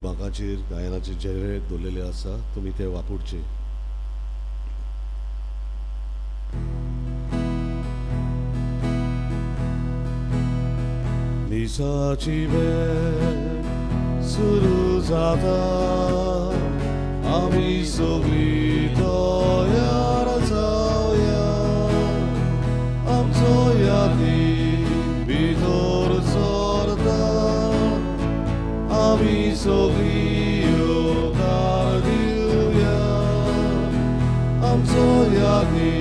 बागाचेर गायनाचे चेहरे दवरलेले आसा तुमी ते वापरचे. मिसाची भेट सुरू जाता आमी सगळीं तयार जावया आमचो यादी भितर सरता आमी सगळीं होकार दिवया आमचो यादी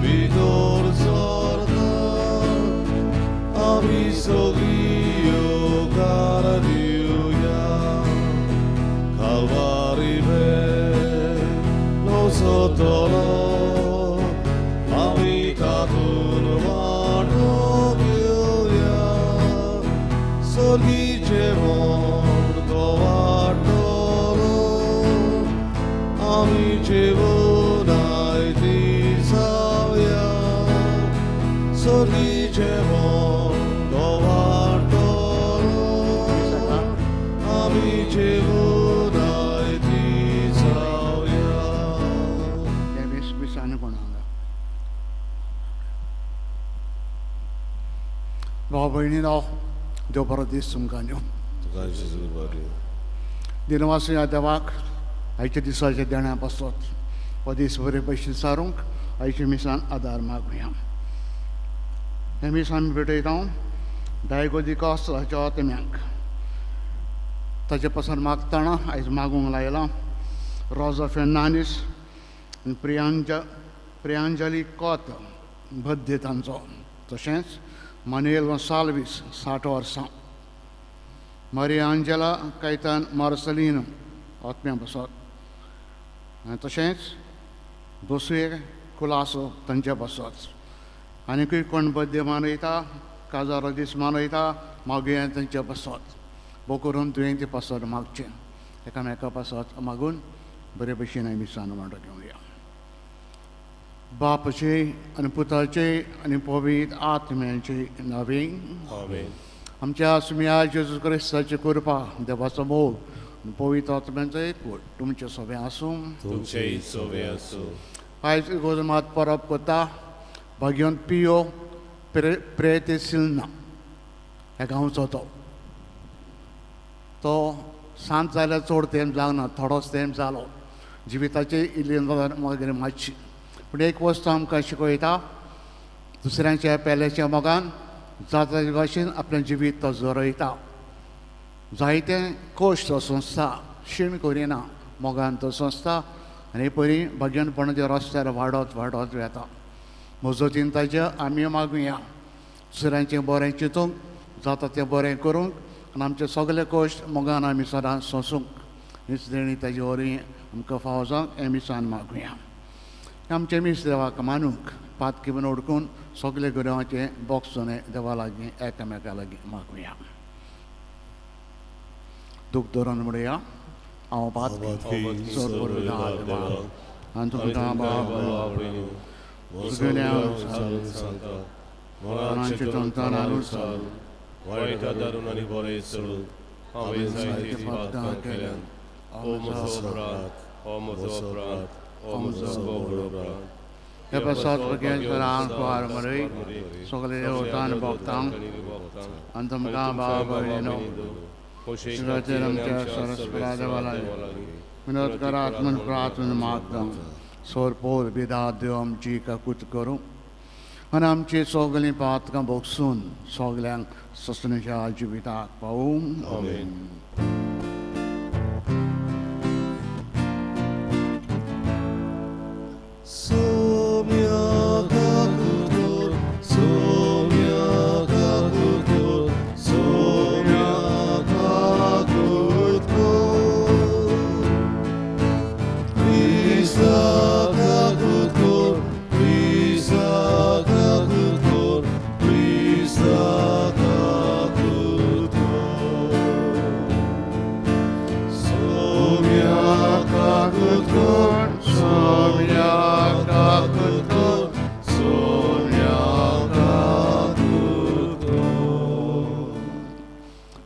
भितर सरता आमी सगळीं होकार दिवया Calvary भेट नसतलो आमी तातूंत वांटो घेवया सर्गीचे मोल तो वांटलो आमी जेवणाय ती जावया सर्गीचे मोल तो वांटलो आमी जेवणाय ती जावया. भाव भयणीनो देव बरो दीस तुमकां दिवं. दिनवासी ह्या देवाक आयच्या दिसाच्या देण्या पासत हो दीस बरे भशेन सारूंक आयच्या मिसान आदार मागुया. हे मीस आमी भेटयता डायगोदिकॉस हाच्या आत्म्याक ताचे पासून मागतना आयज मागूंक लायलां रोजा फेर्नांडीस आनी प्रियांजली कोत बर्थडे तांचो तशेंच मानुएल गोन्साल्वीस 60 वर्सां मारिया आंजेला कैतान मार्सलिनो आत्म्या पासत तशेंच दोसुये कुलासो तांचे पासत आनीकूय कोण बर्थडे मनयता काजारो दीस मनयता मागुया तांचे पासत भोव करून तुवें पासत मागचें एकामेका पासत मागून बरे भशेन आमी सान वांटो घेवया. बापाचे आनी पुताचे आनी पवित्र आत्म्याचे नांवे आमच्या सुम्या जेजू क्रिस्ताची कृपा देवाचो मोग पवित्र आत्म्याचो एकवट तुमचे सोबे आसूं तुमचेय सोबे आसूं. आयज गोजमात परब करता भाग्यवंत पियो प्रेतेसिल्ना ह्या गांवचो तो सांत जाल्यार चड तेंप जावना थोडोच तेंप जालो जिविताचे इल्लें मागीर मातशी पूण एक वस्त आमकां शिकयता दुसऱ्यांच्या पेल्याच्या मोगान जाता ते भाशेन आपलें जिवीत तो जोरयता जायते कोश्ट तो सोंसता शीण करिना मोगान तो सोंसता आनी परी भाग्यवानपणाच्या रस्त्यार वाडत वाडत वेता मजतीन ताचे आमी मागुया दुसऱ्यांचें बरें चिंतूंक जाता तें बरें करूंक आनी आमचे सगळे कोश्ट मोगान आमी सदांच सोंसूंक हीच देणी ताजी वरी आमकां फावो जावंक हे मिसान मागुया. आमचे मीस देवाक मानूंक पातकी बीन ओडकून सगळे गुरवांचे बोगसोने देवा लागीं एकामेका लागीं मागुया. दूख धरून म्हणया हांव पातकी सोड पडटा देवा आनी तुमकां मनांचे तंत्रानुसार वायट दारून आनी बरें सोडून हांवें जायती पातकां केल्यान हो म्हजो अपराध हो म्हजो बोबडो अपराध. हे प्रसाद भगवान कुवार मरय सगळे देवतां भक्तांक आनी तुमकां भाव भयणीनो शिवाचेर आमच्या सरस्वता देवा लागीं विनोद करात म्हूण प्रार्थना मागता सोर पोर बिदा देव आमची काकूत करूं आनी आमची सगळीं पातकां भोगसून सगल्यांक ससणेच्या जिविताक पावूं. आमेन.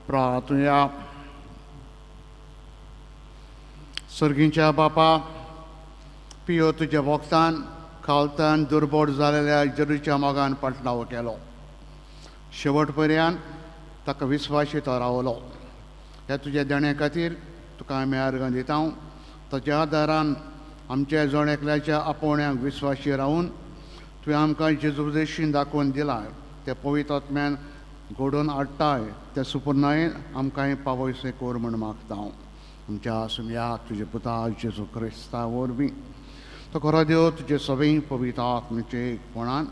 प्रार्थना सर्गींच्या बापा, पियो तुज्या वखदान खालतान दुर्बोड जालेल्या जरूच्या मोगान पटलाव केलो. शेवट पर्यंत ताका विस्वाशी तो रावलो. ह्या तुज्या देण्या खातीर तुका आमी अर्गां दिता. ताच्या आदारान आमच्या जण एकल्याच्या आपोवण्यांक विस्वाशी रावून तुवें आमकां जेजू देशीन दाखोवन दिला. ते पवित्र आत्म्यान घडोवन हाडटाय ते सुपर्णायेन आमकां पावयसे कोर म्हूण मागता. आमच्या सुमया तुजे पुता जेजू क्रिस्ता वरवीं तो खरो देव तुजे सगळीं पवित्र आत्म्याचे एकपणान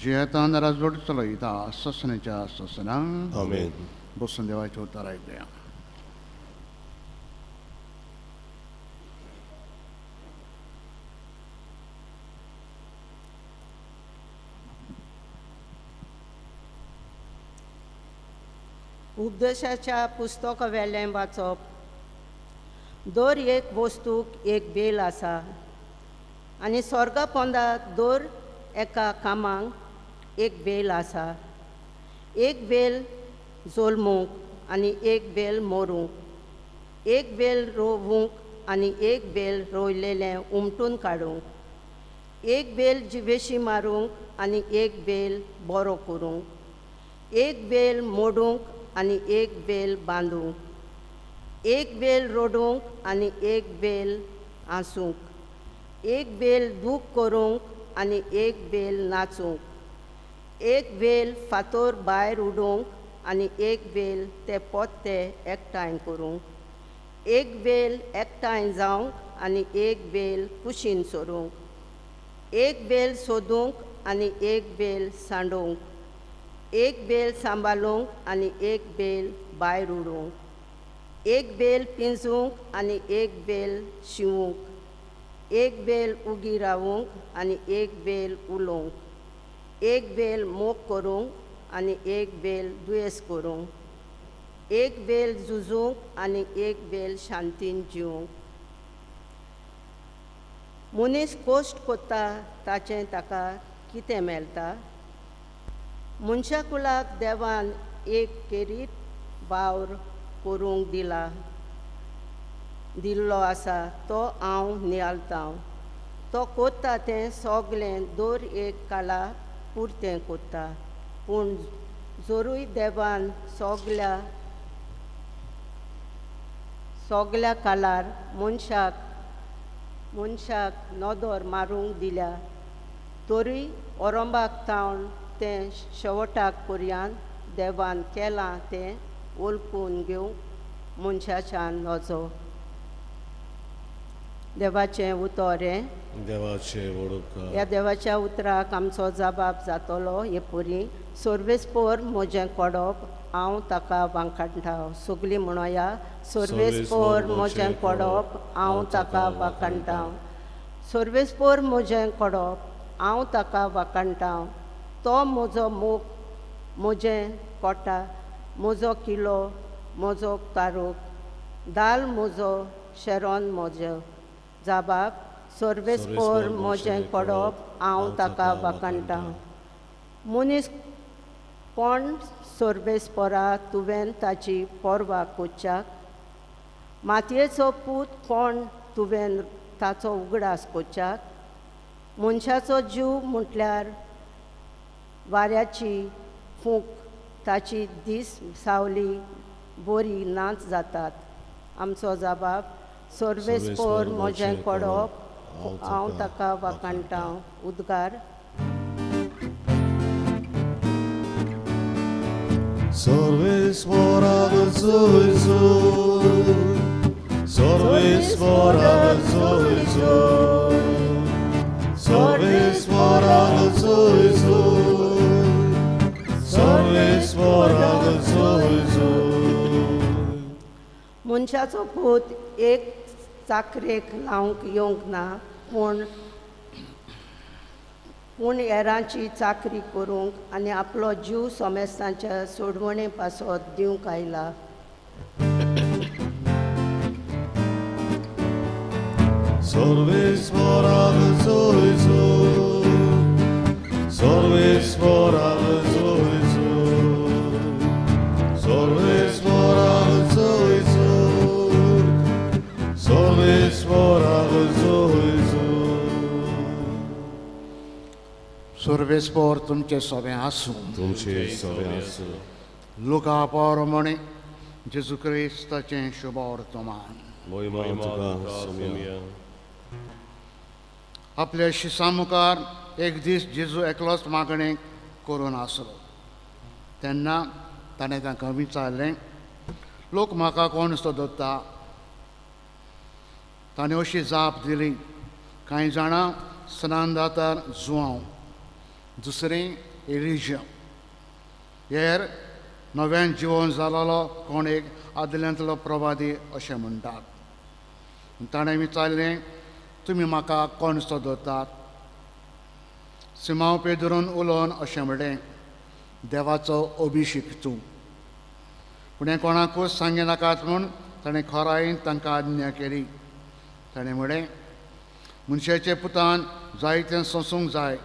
जियेतान राजवट चलयता ससण्याच्या ससनान. आमेन. बसून देवाचें उतर आयकया. उपदेशाच्या पुस्तका वेलें वाचप. दर एक वस्तूक एक बेल आसा आनी स्वर्गा पोंदाक दर एका कामाक एक बेल आसा. एक बेल जोल्मूंक आनी एक बेल मोरूंक, एक बेल रोवूंक आनी एक बेल रोयलेलें उमटून काडूंक, एक बेल जिवेशी मारूंक आनी एक बेल बरो करूंक, एक बेल मोडूंक आनी एक बेल बांदूंक, एक बेल रोडूंक आनी एक बेल आसूंक, एक बेल दूख करूंक आनी एक बेल नाचूंक, एक बेल फातोर भायर उडोवंक आनी एक बेल ते पोत्ते एकठांय करूंक, एक बेल एकठांय जावंक आनी एक बेल कुशीन सोरूंक, एक बेल सोदूंक आनी एक बेल सांडोवंक, एक बेल सांबाळूंक आनी एक बेल भायर उडोवंक, एक बेल पिंजूंक आनी एक बेल शिवूंक, एक बेल उगी रावूंक आनी एक बेल उलोवंक, एक बेल मोग करूंक आनी एक बेल दुयेंस करूंक, एक बेल झुजूंक आनी एक बेल शांतीन जिवंक. मनीस कोश्ट कोत्ता ताचें ताका कितें मेळटा. मनशा कुळाक देवान एक केरीत वावर करूंक दिल्लो आसा तो हांव नियाळटां. तो कोत्ता तें सोगलें दर एक काळा पुरतें कोत्ता. पूण जोरूय देवान सोगल्या काळार मनशाक नदर मारूंक दिल्या तोरी ओरोंबाक तावन तें शेवटाक पर्यंत देवान केलां तें वळखून घेवंक मनशाच्यान नजो. देवाचें उतर हें. देवाचे वडोवकार. ह्या देवाच्या उतराक आमचो जबाब जातलो हे परी. सर्वेस्पोर म्हजें कोडप हांव ताका वांकडटां. सगलीं म्हणोया. सर्वेस्पोर म्हजें कोडप हांव ताका वांकडटां. सर्वेस्पोर म्हजें कोडप हांव ताका वांकडटां. तो म्हजो मोग, म्हजें कोटा, म्हजो किलो, म्हजो तारूक, दाल म्हजो, शेरोन म्हजो. जबाब. सर्वेस्पोर म्हजें कोडप हांव ताका वांकडटां. मनीस कोण सर्वेस्पोरा तुवें ताची पोरवा कोरच्याक. मातयेचो पूत कोण तुवें ताचो उगडास कोरच्याक. मनशाचो जीव म्हटल्यार वाऱ्याची फूंक, ताची दीस सावली बरी नाच जातात. आमचो जबाब. सर्वेस्पोर म्हजें कोडप हांव ताका वांकडटां. उद्गार. सर्वेस्porago Jesu, सर्वेस्porago Jesu, सर्वेस्porago Jesu, सर्वेस्porago Jesu. मनशाचो पूत एक चाकरेक लावंक येवंक ना, पूण हेरांची चाकरी करूंक आनी आपलो जीव सोमेस्तांच्या सोडवणे पासत दिवंक आयला. सर्वेस्porago Jesu, सर्वेस्porago Jesu, सर्वेस्porago Jesu, सर्वेस्porago सर्वेस्पर तुमचे सगळें आसूं. तुमचे सगळें आसूं. लुका प्रमाणे जेजू क्रिस्ताचें शुभ वर्तमान. मोहिमा तुका सोम्या. आपल्या शिसां मुखार एक दीस जेजू एकलोच मागणें करून आसलो. तेन्ना ताणें तांकां विचारलें, लोक म्हाका कोण सोदता? ताणें अशी जाप दिली, कांय जाणां स्नानदातार जुआंव, दुसरें एलिजा, हेर नव्यान जिवन जालोलो कोण एक आदल्यांतलो प्रवादी अशें म्हणटात. ताणें विचारलें, तुमी म्हाका कोण सोदतात? सिमांव पेदरून उलोवन अशें म्हणलें, देवाचो अभिशीक तूं. पूण हें कोणाकूच सांगिनाकात म्हूण ताणें खोरायेन तांकां आज्ञा केली. ताणें म्हणलें, मनशाचे पुतान जायतें सोंसूंक जाय.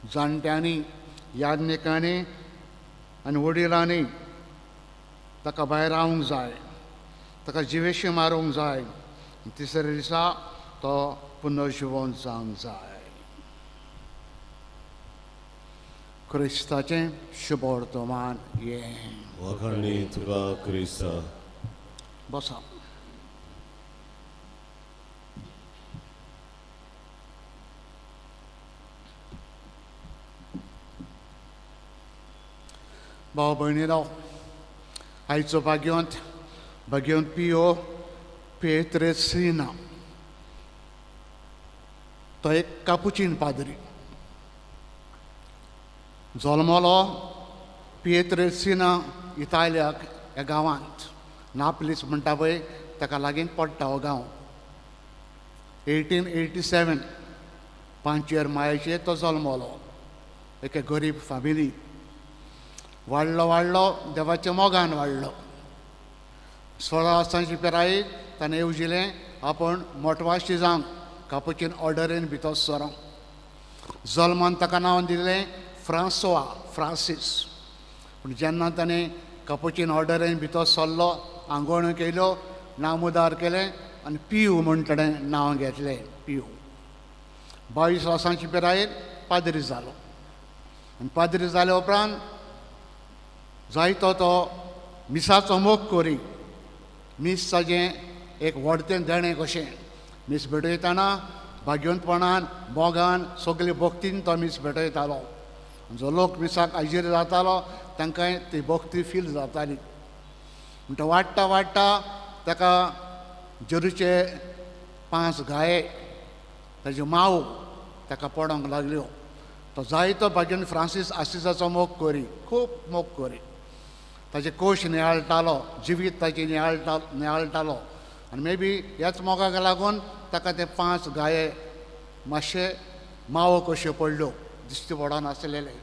जाणट्यांनी, याज्ञिकांनी आनी वडिलांनी ताका भायर रावंक जाय. ताका जिवेशी मारूंक जाय. तिसऱ्या दिसा तो पुनर्जिवन जावंक जाय. क्रिस्ताचें शुभ वर्तमान हें. वखणी तुका क्रिस्ता. बसा. भाव भयणीनो, आयचो भाग्यवंत पियो पेत्रेसिना तो एक कापुचीन पाद्री. जल्मलो पेत्रेसिना इतालियाक ह्या गांवांत. नापलीस म्हणटा पळय ताका लागीं पडटा हो गांव. 1887 5 मायाचेर तो जल्मलो. एक गरीब फॅमिली. वाडलो देवाच्या मोगान वाडलो. 16 वर्सांची पिरायेक ताणें येवजिलें आपूण मोटवाशी जावंक कापुचीन ऑर्डरीन भितर सरोंक. जल्मान ताका नांव दिलें फ्रांसीस. पूण जेन्ना ताणें कापुचीन ऑर्डरीन भितर सरलो, आंघोळ केल्यो, नामोदार केलें आनी पियू म्हूण ताणें नांव घेतलें. पियू 22 वर्सांची पिरायेर पाद्री जालो. आनी पाद्री जाल्या उपरांत जायतो तो मिसाचो मोग करी. मीस ताजें एक व्हडतें देणें कशें. मीस भेटयतना भाग्यवंतपणान मोगान सगळे भक्तीन तो मीस भेटयतालो. जो लोक मिसाक हाजीर जातालो तांकांय ती भक्ती फील जाताली. म्हणटा वाडटा ताका जेरूचे 5 गाये ताजे माव ताका पडोंक लागल्यो. तो जायतो भाग्यवंत फ्रांसीस आसिसाचो मोग करी, खूब मोग करी. ताजे कोश नियाळटालो, जिवीत ताची नियाळटालो. आनी मे बी ह्याच मोगाक लागून ताका ते 5 गाये मातशे मावो कश्यो पडल्यो, दिश्टी पडनासलेले.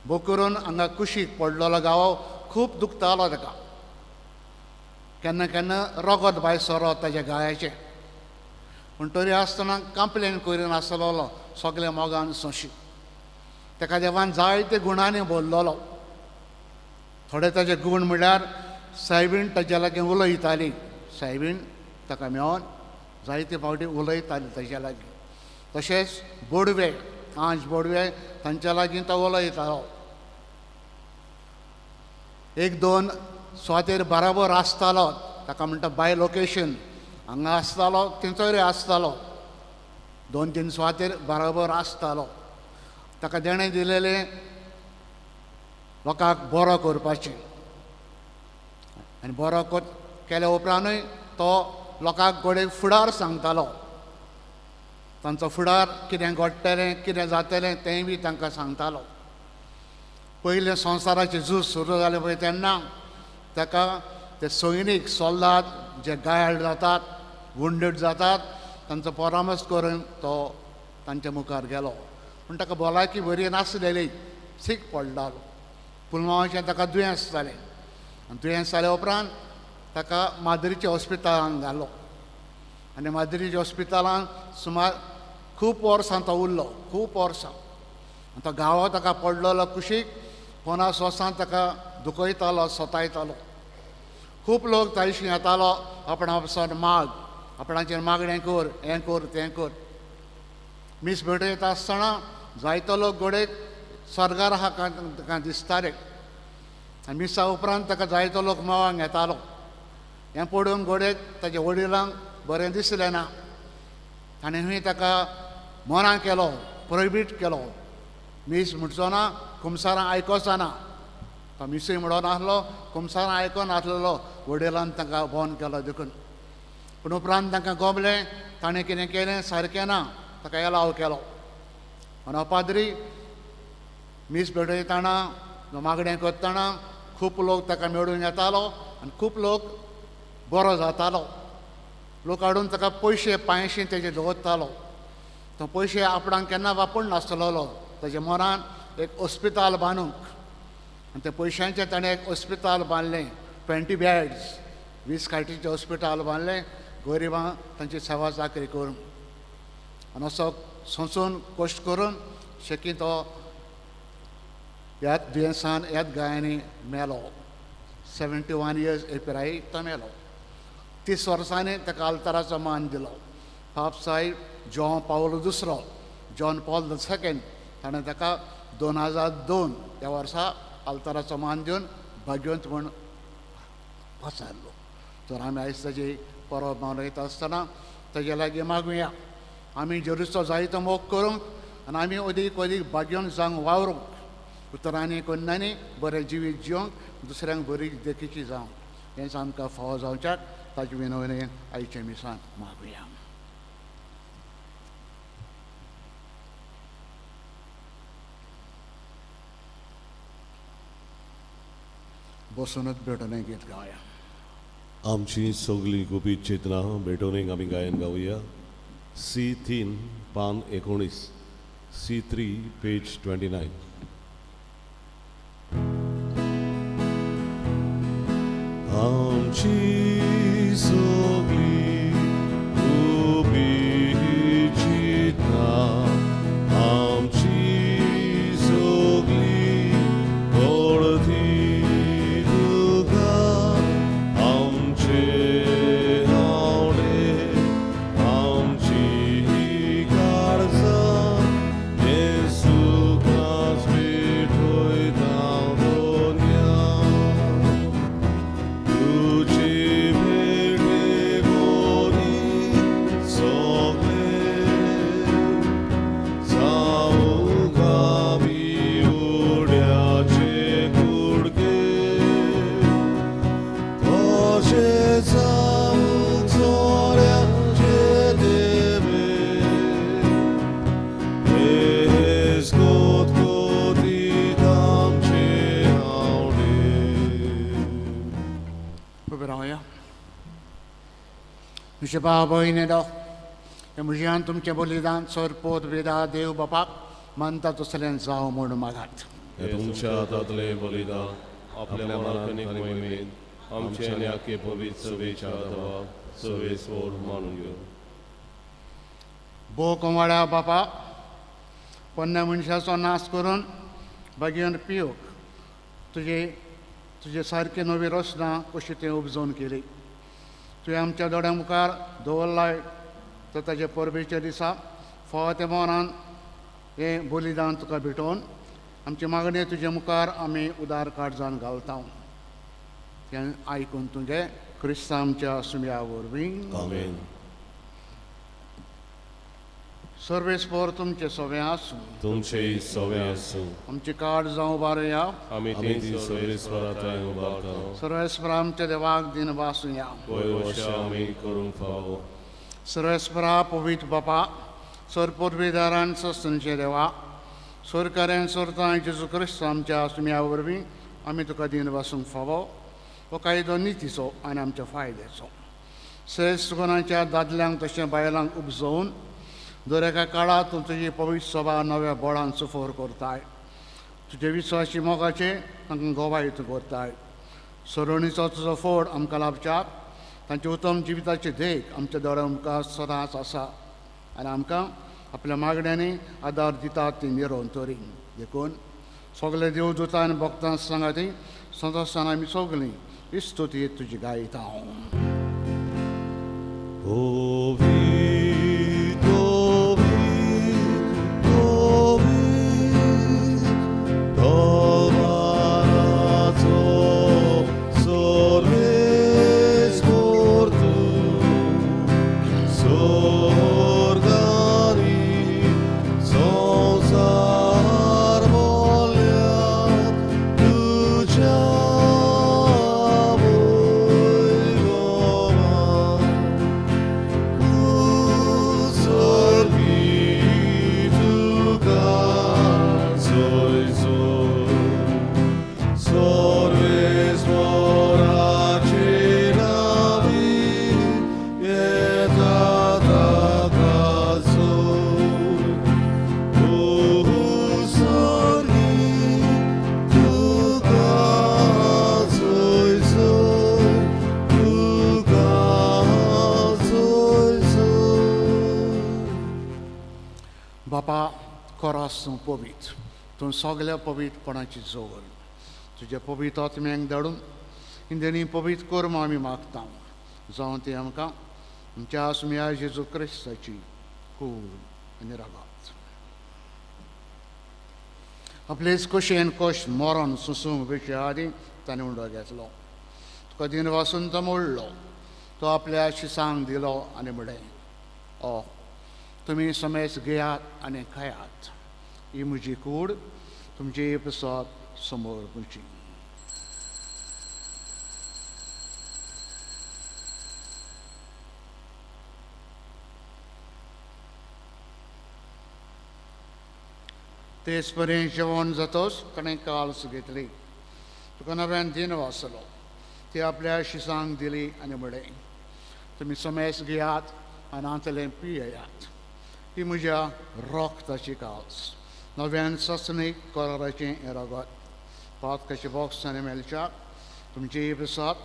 भोव करून हांगा कुशीक पडलेलो गावो खूब दुखतालो ताका. केन्ना केन्ना रगत भायर सरत ताच्या गायाचें. पूण तरी आसतना कंप्लेन करिनासलो सगळे मोगान सोंशी. ताका देवान जायते गुणांनी भरलेलो. थोडे ताजे गूण म्हळ्यार सायबीण ताच्या लागीं उलयताली. सायबीण ताका मेळोन जायते फावटी उलयताली ताच्या लागीं. तशेंच बोडवे, बोडवे तांच्या लागीं तो उलयतालो. 1-2 सुवातेर बराबर आसतालो. ताका म्हणटा बाय लोकेशन. हांगा आसतालो थंयसरूय आसतालो. 2-3 सुवातेर बराबर आसतालो. ताका देणें दिलेलें लोकांक बरो करपाचें. आनी बरो केल्या उपरांतूय तो लोकांक घोडे फुडार सांगतालो. तांचो फुडार कितें घडटलें, कितें जातलें तेंय बी तांकां सांगतालो. पयलें संवसाराचें झूज सुरू जालें पळय तेन्ना ताका ते सैनीक सोल्दाद जे घायल जातात, वुंडेड जातात, तांचो परामर्श करून तो तांच्या मुखार गेलो. पूण ताका भलायकी बरी नासलेली. सीक पडटालो. पुलवामाचें ताका दुयेंस जालें. आनी दुयेंस जाल्या उपरांत ताका माद्रीच्या हॉस्पिटलांत घालो. आनी माद्रीच्या हॉस्पिटलांत सुमार खूब वर्सां तो उरलो. खूब वर्सां. आनी तो गांव ताका पडलेलो कुशीक 50 वर्सां ताका दुखयतालो, सतायतालो. खूब लोक ताचे येतालो आपणा पसून माग आपणाचेर मागणें कर, हें कर, तें कर. मीस भेटयता आसतना जायतो लोक घोडेक स्वर्गार आहा ताका दिसताले आनी मिसा उपरांत ताका जायतो लोक मेळोंक येतालो. हें पळोवन घोडेक ताच्या वडिलांक बरें दिसलें ना. ताणें खंय ताका मना केलो, प्रोहिबीट केलो. मीस म्हणचो ना, खुमसारां आयकोचा ना. तो मिसूय म्हणून नासलो, खुमसारां आयकोन नासलेलो. वडिलान ताका बोन केलो देखून. पूण उपरांत तांकां गोमलें ताणें कितें केलें सारकें ना. ताका एलाव केलो. आनी हो पाद्री मीस भेटयतना मागणें करतना खूब लोक ताका मेळून येतालो आनी खूब लोक बरो जातालो. लोक हाडून ताका पयशे पांयशी तेजे दवरतालो. तो पयशे आपणाक केन्ना वापरून नासलेलो. ताच्या मनान एक हॉस्पिटल बांदूंक आनी त्या पयशांचें ताणें एक हॉस्पिटल बांदलें. 20 बॅड्स, 20 खाटीचें हॉस्पिटल बांदलें गरिबां तांची सेवा चाकरी करून. आनी असो सोंसून कश्ट करून शेकी तो ह्याच दुयेंसान ह्याच गायांनी मेलो. 71 years हे पिरायेक तो मेलो. 30 वर्सांनी ताका आल्ताराचो मान दिलो. पाप साहेब जॉन पावलो II, जॉन पॉल II ताणें ताका 2002 ह्या वर्सा आल्ताराचो मान दिवन भाग्यवंत म्हूण पसारलो. तर आमी आयज ताजी परब मनयता आसतना ताजे लागीं मागुया आमी जेरुचो जायतो मोग करूंक आनी आमी अदीक अदीक भाग्यवंत जावंक वावरूंक, उतरांनी कन्यांनी बरें जिवीत जिवंक, दुसऱ्यांक बरी देखीची जावंक. हेंच आमकां फावो जावच्याक ताजे विनवणेन आयचे मिसान मागुया. बसूनच भेटोवने गीत गावया. आमची सगळी गुपीत चेतना भेटोवनेक आमी गायन गावया. C3 पान 19, C3 पेज 29. आमची सगळी गुपीत चेतना, आमची सगळी गोडती तुका, आमचे आवडे, आमची काळजां येसूकाच भेटयता दोनया. तुजी भेटे गोरी सगळे जावूंक आमी उड्याचे कुडके, तशें जावूंक जोड्याचे देवे, हेच कोतकोतीत आमचे आवडे. उबे रावया. म्हजे भाव भयणीनो, हे म्हज्यान तुमचें बलिदान सोरपोत वेदा देव बापाक मानता तसलें जावं म्हूण मागात. हे तुमच्या हातांतलें बलिदान आपल्या मालकानीक मोहिमेन आमचे आनी आखे पवित्र सभेच्या आदाराक सवेस्वर मानून घेवन. भोव कोंवाड्या बापा, पोन्न्या मनशाचो नाश करून भाग्यवन पियोक तुजे सारकी नवी रचना कशी तें उपजोवन केली. तुवें आमच्या दोळ्यां मुखार दवरलाय. तर ताचे परबेच्या दिसा फावो ते मनान हें बलिदान तुका भेटोवन आमची मागणी तुजे मुखार आमी उदार काळजान घालता. तें आयकून तुगे क्रिस्त आमच्या सुम्या वरवीं. आमेन. सर्वेस्पर तुमचे सवे आसूं. तुमचेय सवे आसूं. आमची काड जावं उबारुया. आमी तेंची सर्वेस्पराताय उबारता. सर्वेस्पर आमच्या देवाक दिन वासुया. वयर वर्षा आमी करूंक फावो. सर्वेस्परा पवित्र बापा, सरपोरवेदारान सस्तनचे देवा, सरकारान सरता जेजू क्रिस्त आमच्या सुम्या वरवीं आमी तुका दिन वासूंक फावो. हो कायदो नितीचो आनी आमच्या फायद्याचो. श्रेश्ठ गुणांच्या दादल्यांक तशें बायलांक उपजोवन दर एका काळांत तूं तुजी पवित्र सभा नव्या बळान सुफोर करताय. तुजे विश्वासी मोगाचे तांकां गोवायत करताय. सरोणीचो तुजो फोड आमकां लाभच्याक तांचे उत्तम जिविताचे देख आमच्या दोळ्या मुखार सदांच आसा आनी आमकां आपल्या मागण्यांनी आदार दितात ती निरोवन तरी. देखून सगळे देवदूतां आनी भक्तां सांगाती सदस्यान आमी सगळीं इस्तुती तुजी गायता. Povit, povit, povit, Domarazo, sorves mortum, sorgani, sonsar voliat, duciavoi goma, sorves morace navi, etata calzor, sorgi, tu calzoisor, tu calzoisor. बापा खरास पवित तूं सगल्या पवितपणाची जोर तुज्या पवित आत्म्यांक धाडून इंदेनी पवित कर्म आमी मागता जावं ती आमकां आमच्या आसम्या जेजू क्रिस्ताची कूड आनी रागात आपलेच खोशेन खोश मरण सुसूंक वेचे आदीं ताणें उंडो घेतलो तुका दिन वासून तो मोडलो तो आपल्या शिसांक दिलो आनी म्हळें तुमी समेस घेयात आनी खायात ही म्हजी कूड तुमचे प्रसाद समोर पुंची तेच पर्यंत जेवण जातोच ताणें काल्स घेतली तुका नव्यान दिन वासलो ती आपल्या शिसांक दिली आनी म्हळें तुमी समेस घेयात आनी आंतलें पियेयात ही म्हज्या रोगताची काल्स नव्यान ससनीक कराराचें हें रगत पातकाच्या बॉक्सांनी मेलच्याक तुमचे प्रसाद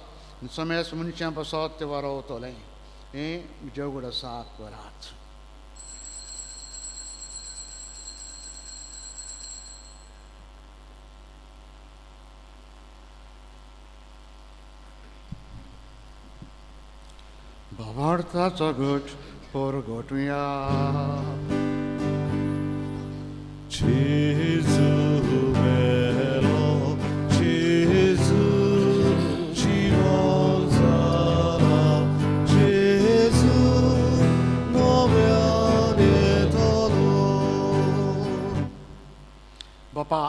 समेस मनशां प्रसाद ते वारवतलें हें म्हज्या उगडासाक करात भावार्थाचो घट परगटुया Gesù bello, Gesù ci manzara, Gesù nove dolor. बापा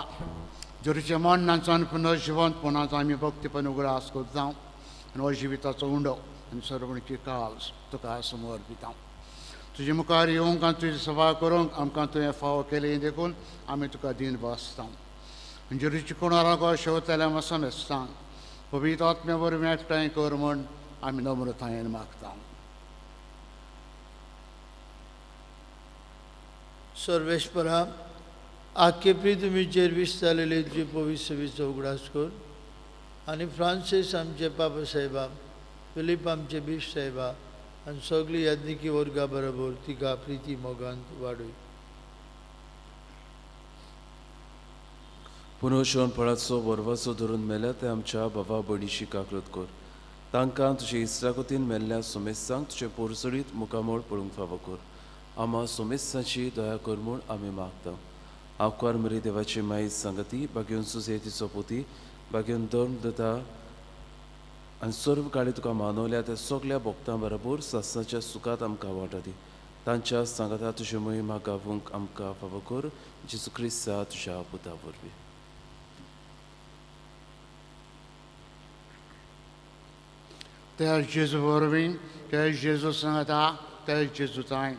जोरीच्या मरणांचो आनी पुनर्जिवंतपणाचो आमी भक्तीपण उगडास करता आनी हो जिविताचो उंडो आनी सर्वणीची काल्स तुका समर्पिता तुजे मुखार येवंक आनी तुजी सभा करूंक आमकां तुवें फावो केली देखून आमी तुका दिन बसता जेरूची कोणाक शेवतल्या वचून आसता पवित्र आत्म्या वरवीं एकठांय कर म्हूण आमी नम्रतायेन मागता सर्वेश्वरा आख्खे पृथ्वीचेर विस्तारलेले तुजे पवित्र सेवेचो उगडास कर आनी फ्रांसीस आमचे पापा साहेबा फिलीप आमचे बिश साहेबा आनी सगळीं याज्ञिकी वर्गा बरोबर तिका प्रिती मोगांत वाडय पुनर्शोन फळाचो वरवाचो धरून मेल्या ते आमच्या भावा भयणीची काकलत कर तांकां तुजे इस्राकोतीन मेल्ल्या सोमेसांक तुजे पोरसडीत मुखामोळ पळोवंक फावो कर आमा सोमेसाची दया कर म्हूण आमी मागता आवकार मरी देवाची माई संगती बागेवन सुसेतीचो पोती बागेवन धर्म दता आनी सर्व काळी तुका मानवल्या त्या सगळ्या भक्तां बरोबर सासणाच्या सुखात आमकां वांटो दी तांच्या सांगाता तुजे मोहिमा गावूंक आमकां फावो कर जेजू क्रिस्ता तुज्या पुता वरवीं त्या जेजू वरवीं त्या जेजू सांगता त्या जेजूताय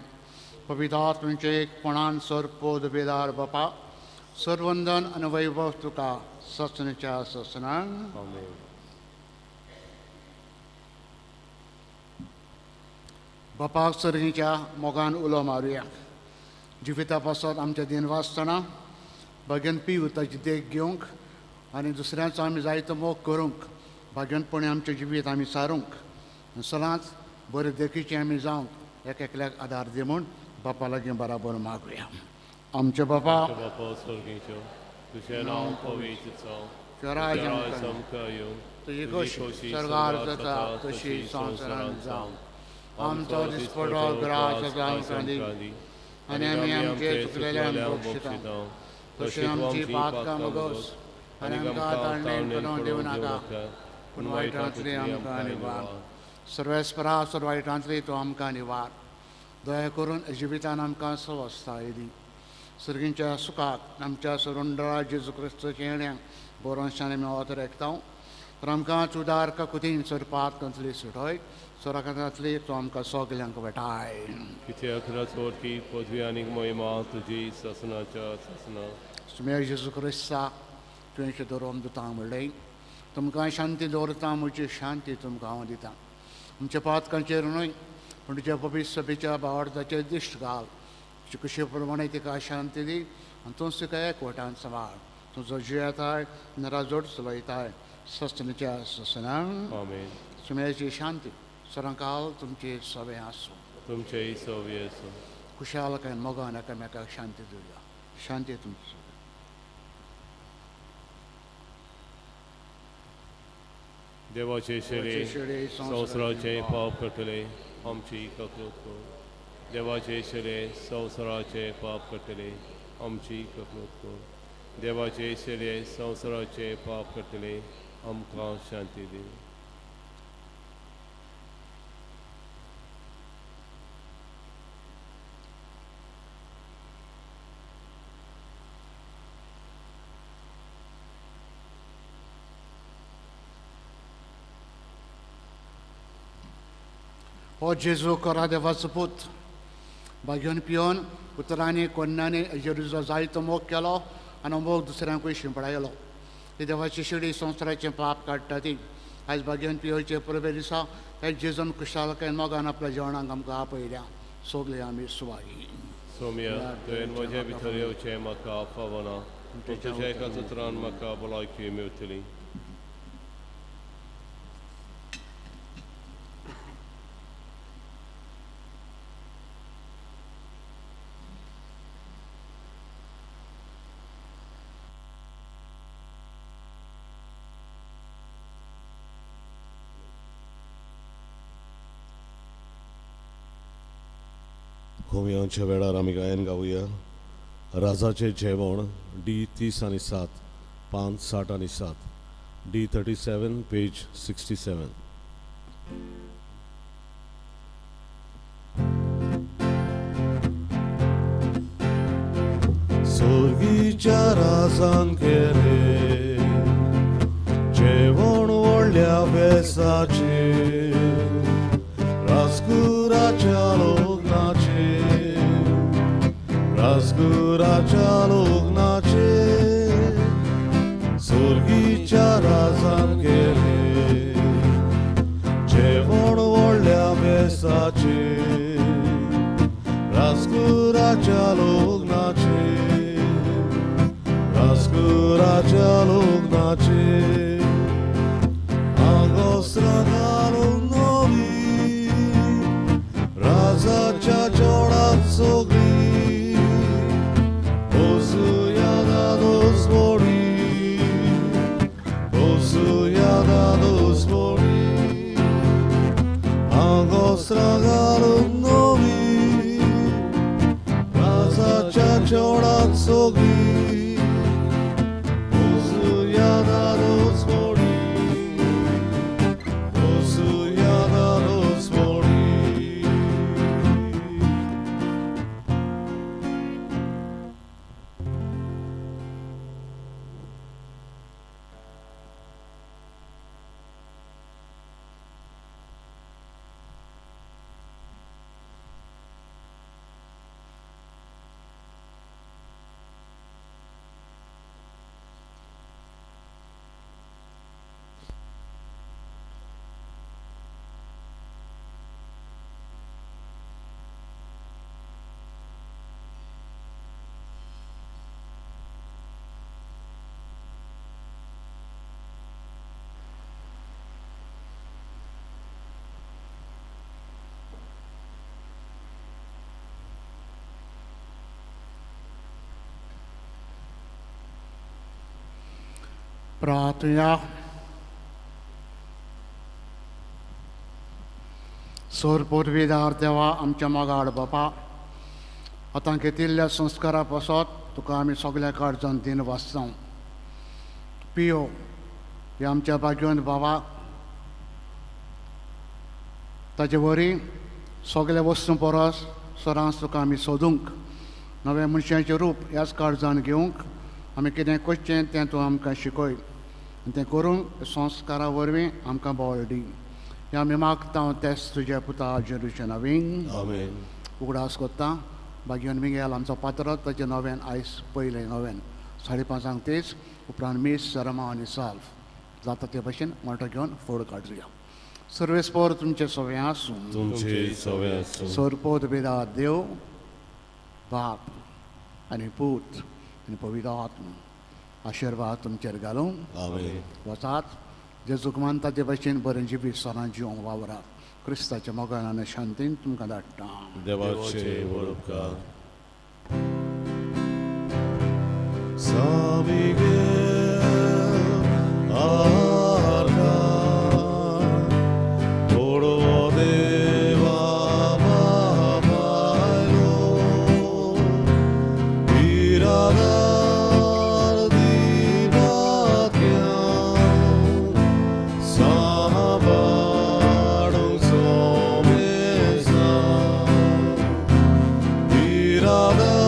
पवित्र आत्म्याचे एकपणान सरपोद बेदार बापा सर्वंदन आनी वैभव तुका ससनेच्या ससनाक बापाक सर्गीच्या मोगान उलो मारुया जिविता पासत आमच्या दिन वासतना भाग्यान पिव ताची देख घेवंक आनी दुसऱ्यांचो आमी जायतो मोग करूंक भाग्यानपणी आमचें जिवीत आमी सारूंक सदांच बरे देखीचे आमी जावंक एकल्याक आदार दी म्हूण बापा लागीं बराबर मागुया आमचे बापा Bapo Sorgincho, तुझे नाव पवित्र जावं, तुझें राज्य समका येवं, तुजी कशी स्वर्गार जाता तशी संवसारांत जावं आमचो दिसपडो ग्रास आमकां दी आनी आमचे चुकलेल्यांक बक्षिता तशी आमची पातकां मागोस आनी आमकां ताळणेन करून दिवं नाका पूण वायटांतली आमकां निवार सर्वेस्परा वायटांतली तूं आमकां निवार दया करून जिवितान आमकां सवस्थाय दी सर्गींच्या सुखाक आमच्या सुरुंडळा जेजू क्रिस्तच्या येण्याक बोरोशान मेवत रेखता तर आमकां उदार कुतीन सरपात कंतली सुटय सोराकांतली तूं आमकां सगल्यांक वेटाय कित्याक रचोरकी पदवी आनी मोहिमा तुजी ससनाच्या ससना सुमेर जेजू क्रिस्ता तुवें दवरून दिता म्हणलें तुमकां शांती दवरता म्हजी शांती तुमकां हांव दिता आमच्या पातकांचेर न्हय पूण तुज्या पवित्र सभेच्या भावार्थाचेर दिश्ट घाल तुजे कुशे प्रमाणे तिका शांती दी आनी तूंच तिका एकवटान सांबाळ तुजो जियेताय नराजोड चलयताय सस्तनाच्या ससनान आमेन सुमेरची शांती सरांकाल तुमची सभे आसूं तुमचेय सव्य आसूं खुशालकायेन मोगान एकामेकाक शांती दिवया शांती तुमची देवाचे शेळे संवसाराचे पाप कटले आमची ककलूत कर देवाचे शेळे संवसाराचे पाप कटले आमची ककलूत कर देवाचे शेळे संवसाराचे पाप कटले आमकां शांती दी हो जेजू करा देवाचो पूत बागेवन पिवन उतरांनी कोन्नांनी जेरुजो जायतो मोग केलो आनी मोग दुसऱ्यांकूय शिंपडायलो ती देवाची शिडी संवसाराचें पाप काडटा ती आयज बागेवन पिवचे पुर्वे दिसा त्या जेजून कुशालकायेन मोगान आपल्या जेवणाक आमकां आपयल्या सगळीं आमी सुवाळी सोम्या तुवें म्हजे भितर येवचें म्हाका फावना तुज्या एकाच उतरान म्हाका भलायकी मेवतली होमियांच्या वेळार आमी गायन गावया राजाचें जेवण D30 आनी 7 5 60 आनी 7 D37 पेज 67 सोर्गीच्या राजान केले जेवण व्हडल्या बेसाचे राजकुराच्या लग्नाचे राजकुराच्या लग्नाचे सोर्गीच्या राजान केले जेवण व्हडल्या बेसाचे राजकुराच्या लग्नाचे राजकुराच्या लग्नाचे आगोस्रा घालून नवी राजाच्या जोडात सोगळी बसूया दादोस बोडी बसूया दादोस बोडी आगोस्रा घालून नवी राजाच्या जोडात सोगळी बसूया दादोस बोडी बसूया दादोस बोडी प्रार्थना सोर पोरवेदार देवा आमच्या मोगाड बापा आतां घेतिल्ल्या संस्कारा पासत तुका आमी सगल्या कडच्यान दिन वाचता पियो हे आमच्या भाग्यवंत भावाक ताचे वरी सगळे वस्तू परस सरांस तुका आमी सोदूंक नवे मनशाचें रूप ह्याच काळजान घेवंक आमी कितें करचें तें तूं आमकां शिकय आनी तें करूंक संस्कारा वरवीं आमकां बळ दी हें आमी मागता तेच तुज्या पुता जेरुच्या नवीन आमेन. उगडास कोत्ता भाग्यवन मिगेल आमचो पात्र ताचे नव्यान आयज पयलें नव्यान 5:30 तेच उपरांत मीस सरमा आनी साल्व जाता ते भशेन मोठो घेवन फोड काडुया. सर्वेस्पर तुमचे सगळे आसूं तुमचे सवे आसूं. सोरपोत बेदा देव बाप आनी पूत आनी पवित्र आत्मा आशिर्वाद तुमचेर घालूं आमेन. वचात जेजूक मानता ते भशेन बरें जिवीत सरां जिवंक वावरात क्रिस्ताच्या मोगान आनी शांतीन तुमकां धाडटा. देवाचे वळखकार सामिगे आर्गा ओडो देवा बाबालो इरादार दिवाक्या साबाडूं सोमेसा इरादार